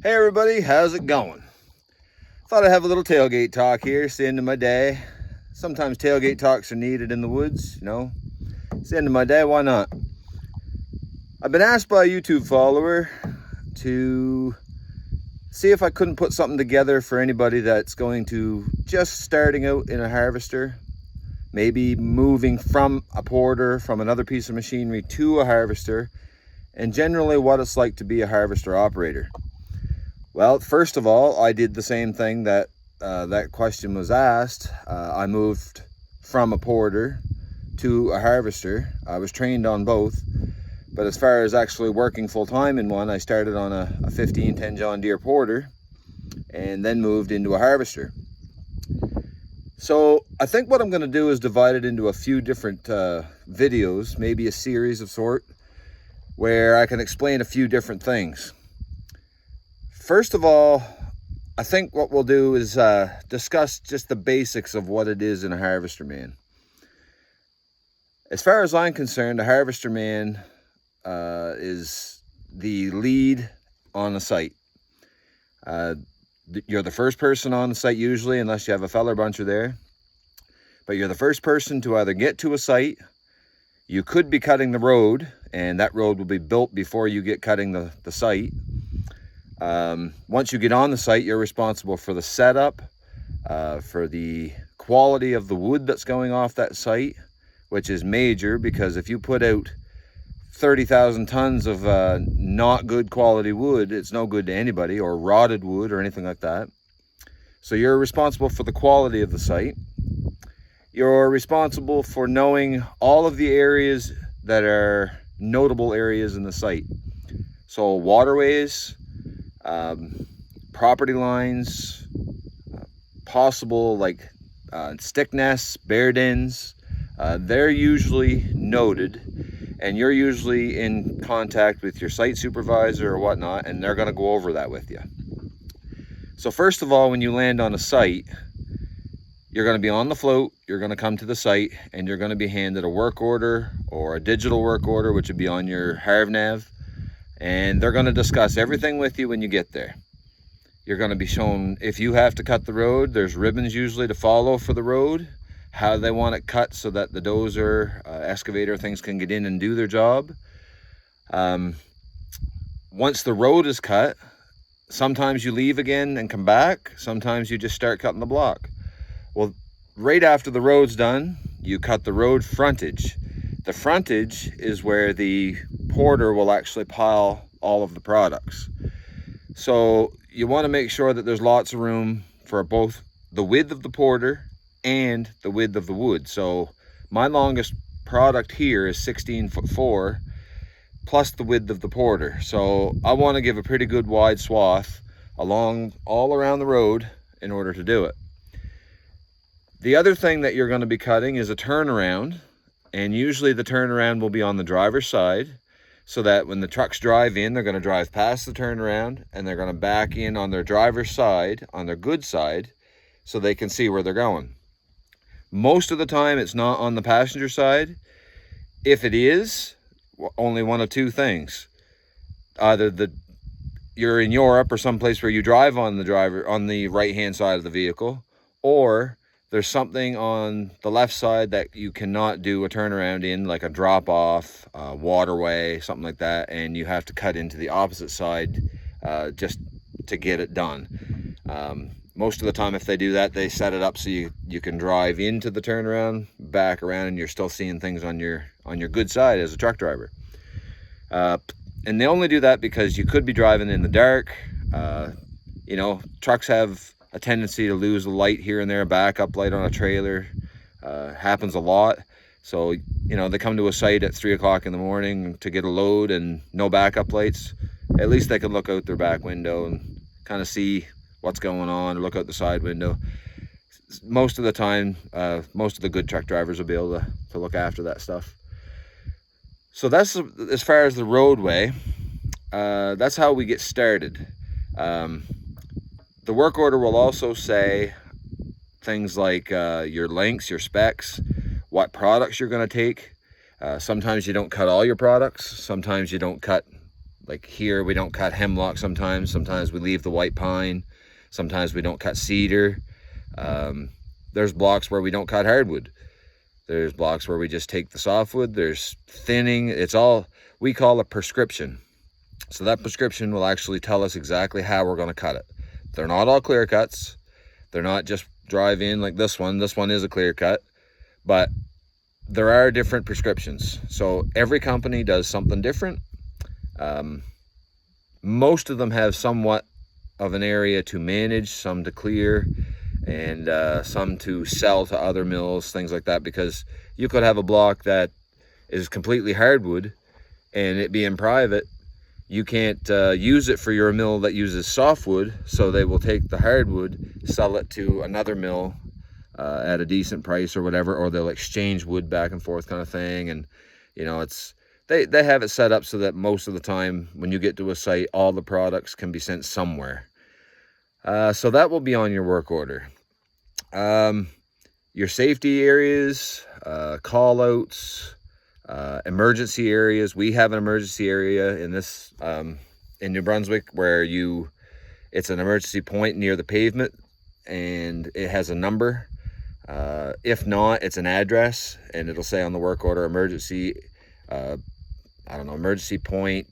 Hey everybody, how's it going? Thought I'd have a little tailgate talk here. It's the end of my day. Sometimes tailgate talks are needed in the woods, you know. It's the end of my day, why not? I've been asked by a YouTube follower to see if I couldn't put something together for anybody that's going to just starting out in a harvester, maybe moving from a porter, from another piece of machinery to a harvester, and generally what it's like to be a harvester operator. Well, first of all, I did the same thing that that question was asked. I moved from a porter to a harvester. I was trained on both, but as far as actually working full-time in one, I started on a 1510 John Deere porter and then moved into a harvester. So I think what I'm going to do is divide it into a few different videos, maybe a series of sort, where I can explain a few different things. First of all, I think what we'll do is discuss just the basics of what it is in a harvester man. As far as I'm concerned, a harvester man is the lead on a site. You're the first person on the site usually, unless you have a feller buncher there. But you're the first person to either get to a site. You could be cutting the road, and that road will be built before you get cutting the site. Once you get on the site, you're responsible for the setup, for the quality of the wood that's going off that site, which is major, because if you put out 30,000 tons of not good quality wood, it's no good to anybody, or rotted wood or anything like that. So you're responsible for the quality of the site. You're responsible for knowing all of the areas that are notable areas in the site. So waterways, property lines, possible like stick nests, bear dens, they're usually noted, and you're usually in contact with your site supervisor or whatnot, and they're going to go over that with you. So first of all, when you land on a site, you're going to be on the float, you're going to come to the site, and you're going to be handed a work order or a digital work order, which would be on your HarvNav. And they're going to discuss everything with you when you get there. You're going to be shown if you have to cut the road, there's ribbons usually to follow for the road, how they want it cut so that the dozer, excavator, things can get in and do their job. Once the road is cut, sometimes you leave again and come back. Sometimes you just start cutting the block. Well, right after the road's done, you cut the road frontage. The frontage is where the porter will actually pile all of the products. So you want to make sure that there's lots of room for both the width of the porter and the width of the wood. So my longest product here is 16'4" plus the width of the porter. So I want to give a pretty good wide swath all around the road in order to do it. The other thing that you're going to be cutting is a turnaround. And usually the turnaround will be on the driver's side, so that when the trucks drive in, they're going to drive past the turnaround and they're going to back in on their driver's side, on their good side, so they can see where they're going. Most of the time it's not on the passenger side. If it is, only one of two things. Either you're in Europe or someplace where you drive on the right hand side of the vehicle, or there's something on the left side that you cannot do a turnaround in, like a drop-off, waterway, something like that, and you have to cut into the opposite side just to get it done. Most of the time, if they do that, they set it up so you can drive into the turnaround, back around, and you're still seeing things on your good side as a truck driver. And they only do that because you could be driving in the dark. You know, trucks have a tendency to lose a light here and there, a backup light on a trailer, happens a lot. So, you know, they come to a site at 3 o'clock in the morning to get a load and no backup lights. At least they can look out their back window and kind of see what's going on, or look out the side window. Most of the time, most of the good truck drivers will be able to look after that stuff. So that's as far as the roadway. That's how we get started. The work order will also say things like your lengths, your specs, what products you're going to take. Sometimes you don't cut all your products. Sometimes you don't cut Like here, we don't cut hemlock sometimes. Sometimes we leave the white pine. Sometimes we don't cut cedar. There's blocks where we don't cut hardwood. There's blocks where we just take the softwood. There's thinning. It's all we call a prescription. So that prescription will actually tell us exactly how we're going to cut it. They're not all clear cuts. They're not just drive in like this one. This one is a clear cut, but there are different prescriptions. So every company does something different. Most of them have somewhat of an area to manage, some to clear, and some to sell to other mills, things like that, because you could have a block that is completely hardwood and it being private. You can't use it for your mill that uses softwood, so they will take the hardwood, sell it to another mill at a decent price or whatever, or they'll exchange wood back and forth kind of thing. And you know, it's they have it set up so that most of the time when you get to a site, all the products can be sent somewhere. So that will be on your work order. Your safety areas, call outs, emergency areas. We have an emergency area in this in New Brunswick where it's an emergency point near the pavement, and it has a number. If not, it's an address, and it'll say on the work order emergency, I don't know, emergency point,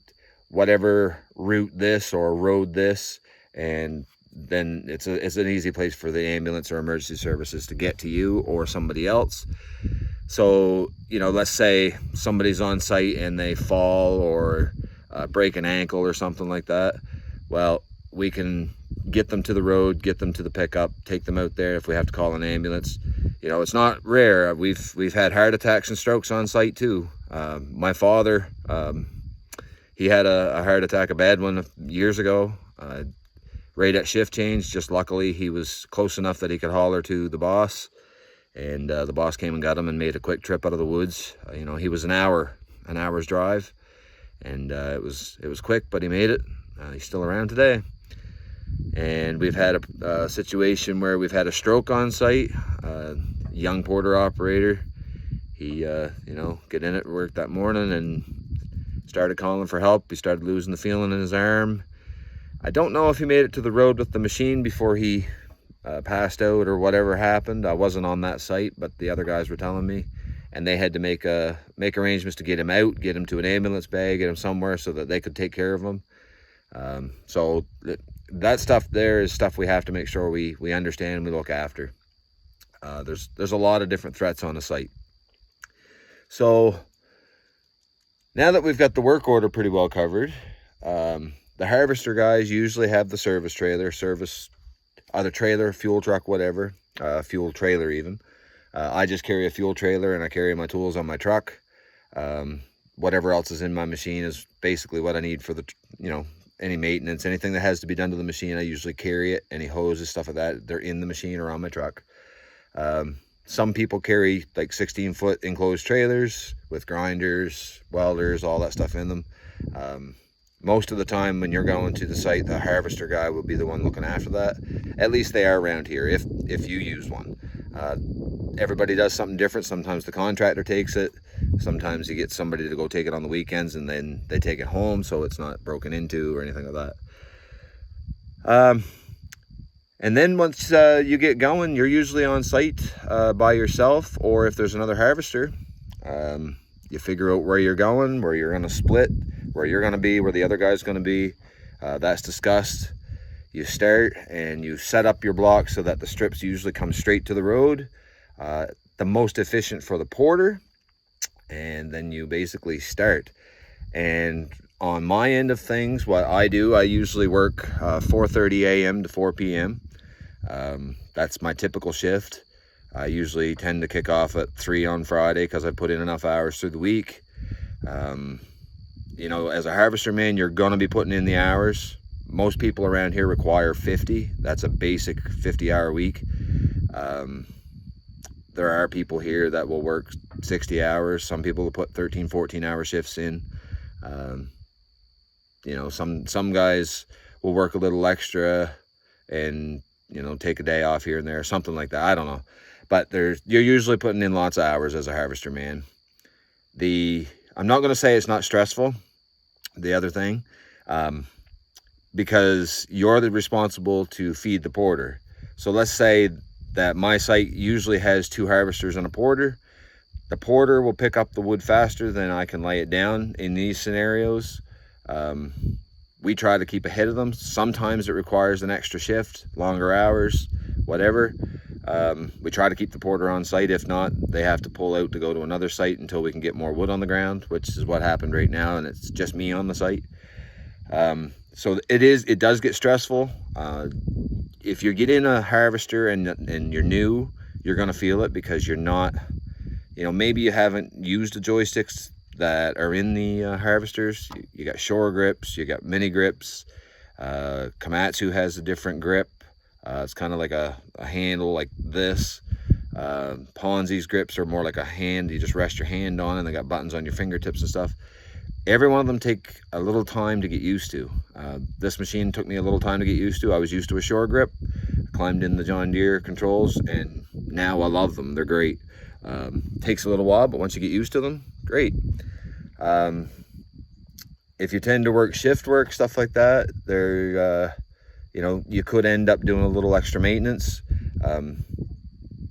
whatever route this or road this, and then it's an easy place for the ambulance or emergency services to get to you or somebody else. So, you know, let's say somebody's on site and they fall or break an ankle or something like that. Well, we can get them to the road, get them to the pickup, take them out there if we have to call an ambulance. You know, it's not rare. We've had heart attacks and strokes on site too. My father, he had a heart attack, a bad one years ago. Right at shift change, just luckily he was close enough that he could holler to the boss, and the boss came and got him and made a quick trip out of the woods. You know, he was an hour's drive, and it was quick, but he made it. He's still around today. And we've had a situation where we've had a stroke on site. Young porter operator, he you know, get in at work that morning and started calling for help. He started losing the feeling in his arm. I don't know if he made it to the road with the machine before he passed out or whatever happened. I wasn't on that site, but the other guys were telling me, and they had to make arrangements to get him out, get him to an ambulance bay, get him somewhere so that they could take care of him. So that stuff there is stuff we have to make sure we understand and we look after. There's a lot of different threats on a site. So now that we've got the work order pretty well covered, the harvester guys usually have the service trailer, either trailer, fuel truck, whatever, fuel trailer even. I just carry a fuel trailer and I carry my tools on my truck. Whatever else is in my machine is basically what I need for the, you know, any maintenance, anything that has to be done to the machine. I usually carry it. Any hoses, stuff like that, they're in the machine or on my truck. Some people carry like 16-foot enclosed trailers with grinders, welders, all that stuff in them. Most of the time when you're going to the site, the harvester guy will be the one looking after that. At least they are around here if you use one. Everybody does something different. Sometimes the contractor takes it. Sometimes you get somebody to go take it on the weekends and then they take it home so it's not broken into or anything like that. And then once you get going, you're usually on site by yourself, or if there's another harvester, you figure out where you're going, where you're going to split, where you're going to be, where the other guy's going to be. That's discussed. You start and you set up your block so that the strips usually come straight to the road, the most efficient for the porter, and then you basically start. And on my end of things, what I do, I usually work 4:30 a.m. to 4 p.m. That's my typical shift. I usually tend to kick off at 3 on Friday because I put in enough hours through the week. You know, as a harvester man, you're going to be putting in the hours. Most people around here require 50. That's a basic 50-hour week. There are people here that will work 60 hours. Some people will put 13, 14-hour shifts in. You know, some guys will work a little extra and, you know, take a day off here and there, something like that. I don't know. But you're usually putting in lots of hours as a harvester man. I'm not going to say it's not stressful. the other thing, because you're responsible to feed the porter. So let's say that my site usually has 2 harvesters and a porter. The porter will pick up the wood faster than I can lay it down in these scenarios. We try to keep ahead of them. Sometimes it requires an extra shift, longer hours, whatever. We try to keep the porter on site. If not, they have to pull out to go to another site until we can get more wood on the ground, which is what happened right now, and it's just me on the site. So it does get stressful. If you get in a harvester and you're new, you're gonna feel it, because you're not, maybe you haven't used the joysticks that are in the harvesters. You got shore grips, you got mini grips. Komatsu has a different grip. It's kind of like a handle like this. Ponzi's grips are more like a hand. You just rest your hand on, and they got buttons on your fingertips and stuff. Every one of them take a little time to get used to. This machine took me a little time to get used to. I was used to a shore grip, climbed in the John Deere controls, and now I love them. They're great. Takes a little while, but once you get used to them, great. If you tend to work shift work, stuff like that, you could end up doing a little extra maintenance.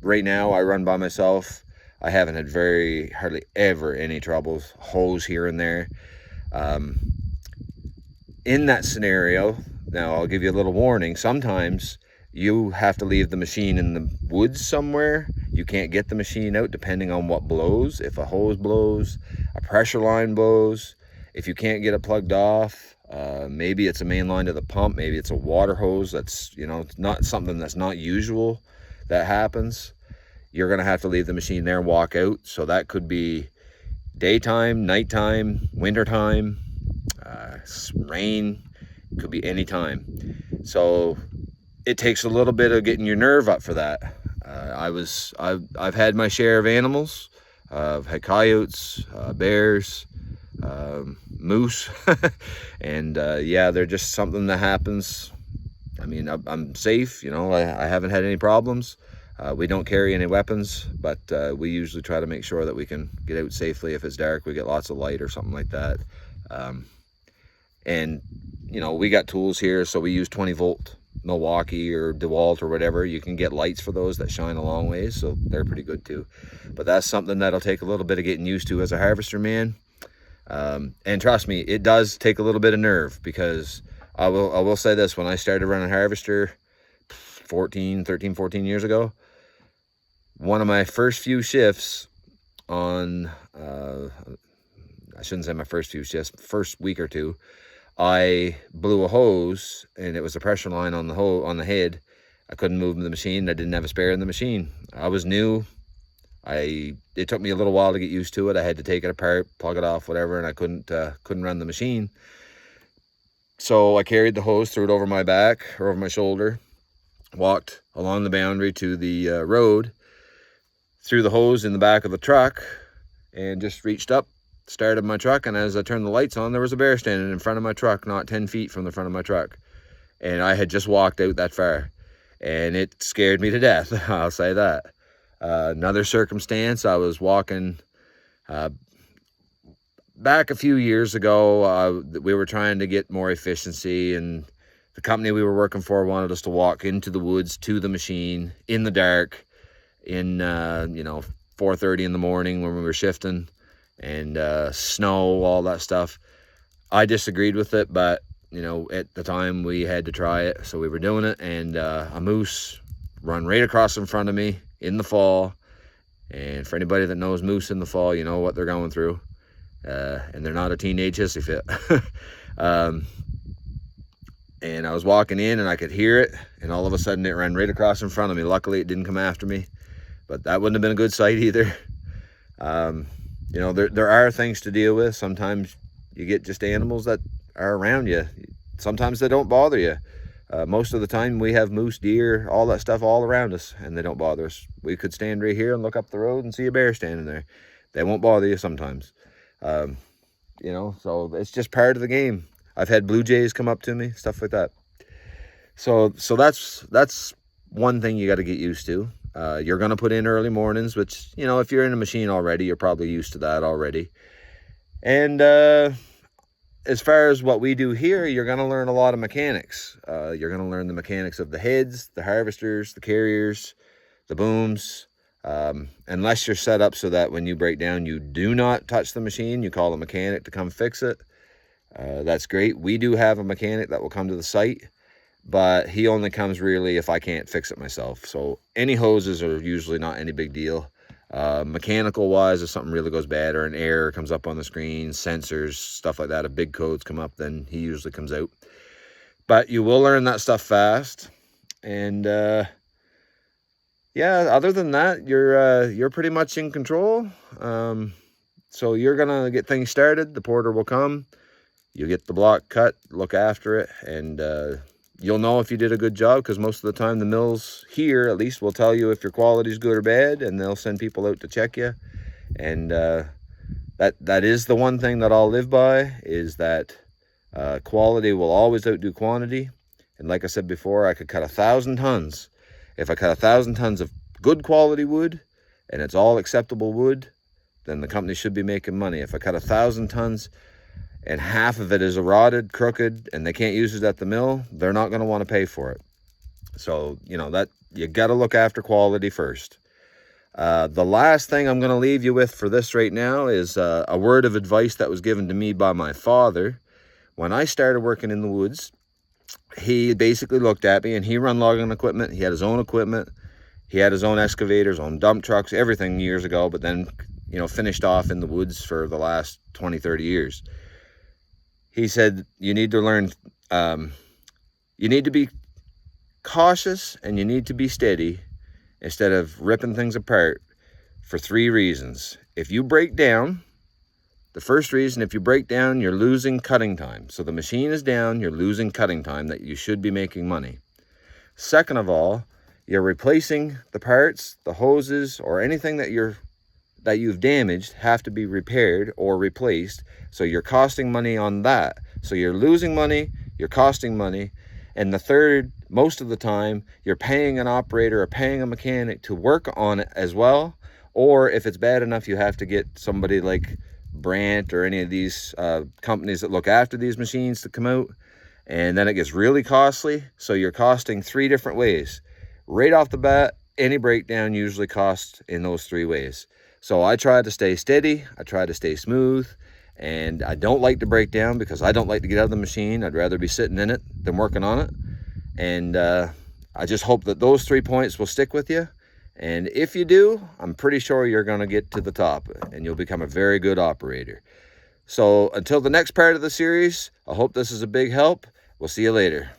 Right now I run by myself. I haven't had hardly ever any troubles. Hose here and there. In that scenario, now I'll give you a little warning. Sometimes you have to leave the machine in the woods somewhere. You can't get the machine out depending on what blows. If a hose blows, a pressure line blows, if you can't get it plugged off, maybe it's a main line to the pump, maybe it's a water hose that's, not something that's not usual that happens. You're gonna have to leave the machine there and walk out. So that could be daytime, nighttime, wintertime, rain, could be any time. So it takes a little bit of getting your nerve up for that. I've had my share of animals. I've had coyotes, bears, moose, and yeah, they're just something that happens. I mean, I'm safe, I haven't had any problems. We don't carry any weapons, but we usually try to make sure that we can get out safely. If it's dark, we get lots of light or something like that. And we got tools here, so we use 20-volt Milwaukee or DeWalt or whatever. You can get lights for those that shine a long ways, so they're pretty good too. But that's something that'll take a little bit of getting used to as a harvester man. And trust me, it does take a little bit of nerve, because I will say this: when I started running harvester 13, 14 years ago, one of my first few shifts on, I shouldn't say my first few shifts, first week or two, I blew a hose, and it was a pressure line on the head. I couldn't move the machine. I didn't have a spare in the machine. I was new. It took me a little while to get used to it. I had to take it apart, plug it off, whatever, and I couldn't run the machine. So I carried the hose, threw it over my back or over my shoulder, walked along the boundary to the road, threw the hose in the back of the truck, and just reached up, started my truck, and as I turned the lights on, there was a bear standing in front of my truck, not 10 feet from the front of my truck. And I had just walked out that far, and it scared me to death. I'll say that. Another circumstance, I was walking back a few years ago. We were trying to get more efficiency, and the company we were working for wanted us to walk into the woods to the machine in the dark, in 4:30 in the morning when we were shifting, and snow, all that stuff. I disagreed with it, but at the time we had to try it, so we were doing it, and a moose run right across in front of me in the fall. And for anybody that knows moose in the fall, you know what they're going through, and they're not a teenage hissy fit. And I was walking in, and I could hear it, and all of a sudden it ran right across in front of me. Luckily it didn't come after me, but that wouldn't have been a good sight either. There are things to deal with. Sometimes you get just animals that are around you. Sometimes they don't bother you. Most of the time we have moose, deer, all that stuff all around us, and they don't bother us. We could stand right here and look up the road and see a bear standing there. They won't bother you sometimes. So it's just part of the game. I've had blue jays come up to me, stuff like that. So that's one thing you got to get used to. You're going to put in early mornings, which, if you're in a machine already, you're probably used to that already. And as far as what we do here, you're going to learn a lot of mechanics. You're going to learn the mechanics of the heads, the harvesters, the carriers, the booms. Unless you're set up so that when you break down, you do not touch the machine, you call a mechanic to come fix it. That's great. We do have a mechanic that will come to the site, but he only comes really if I can't fix it myself. So any hoses are usually not any big deal. Mechanical wise, if something really goes bad or an error comes up on the screen, sensors, stuff like that, if big codes come up, then he usually comes out. But you will learn that stuff fast. And yeah, other than that, you're pretty much in control. So you're gonna get things started. The porter will come, you get the block cut, look after it, and you'll know if you did a good job, because most of the time the mills here at least will tell you if your quality is good or bad, and they'll send people out to check you. And that is the one thing that I'll live by, is that quality will always outdo quantity. And like I said before, I could cut 1,000 tons. If I cut 1,000 tons of good quality wood and it's all acceptable wood, then the company should be making money. If I cut 1,000 tons and half of it is rotted, crooked, and they can't use it at the mill, they're not going to want to pay for it. So, you know, that you got to look after quality first. The last thing I'm going to leave you with for this right now is a word of advice that was given to me by my father. When I started working in the woods, he basically looked at me, and he run logging equipment. He had his own equipment. He had his own excavators, own dump trucks, everything years ago, but then, you know, finished off in the woods for the last 20, 30 years. He said, you need to learn, you need to be cautious and you need to be steady instead of ripping things apart, for 3 reasons. If you break down, the first reason, if you break down, you're losing cutting time. So the machine is down, you're losing cutting time that you should be making money. Second of all, you're replacing the parts, the hoses, or anything that you've damaged have to be repaired or replaced. So you're costing money on that. So you're losing money, you're costing money. And the third, most of the time, you're paying an operator or paying a mechanic to work on it as well. Or if it's bad enough, you have to get somebody like Brandt or any of these companies that look after these machines to come out. And then it gets really costly. So you're costing 3 different ways. Right off the bat, any breakdown usually costs in those 3 ways. So I try to stay steady, I try to stay smooth, and I don't like to break down because I don't like to get out of the machine. I'd rather be sitting in it than working on it. And I just hope that those 3 points will stick with you. And if you do, I'm pretty sure you're going to get to the top and you'll become a very good operator. So until the next part of the series, I hope this is a big help. We'll see you later.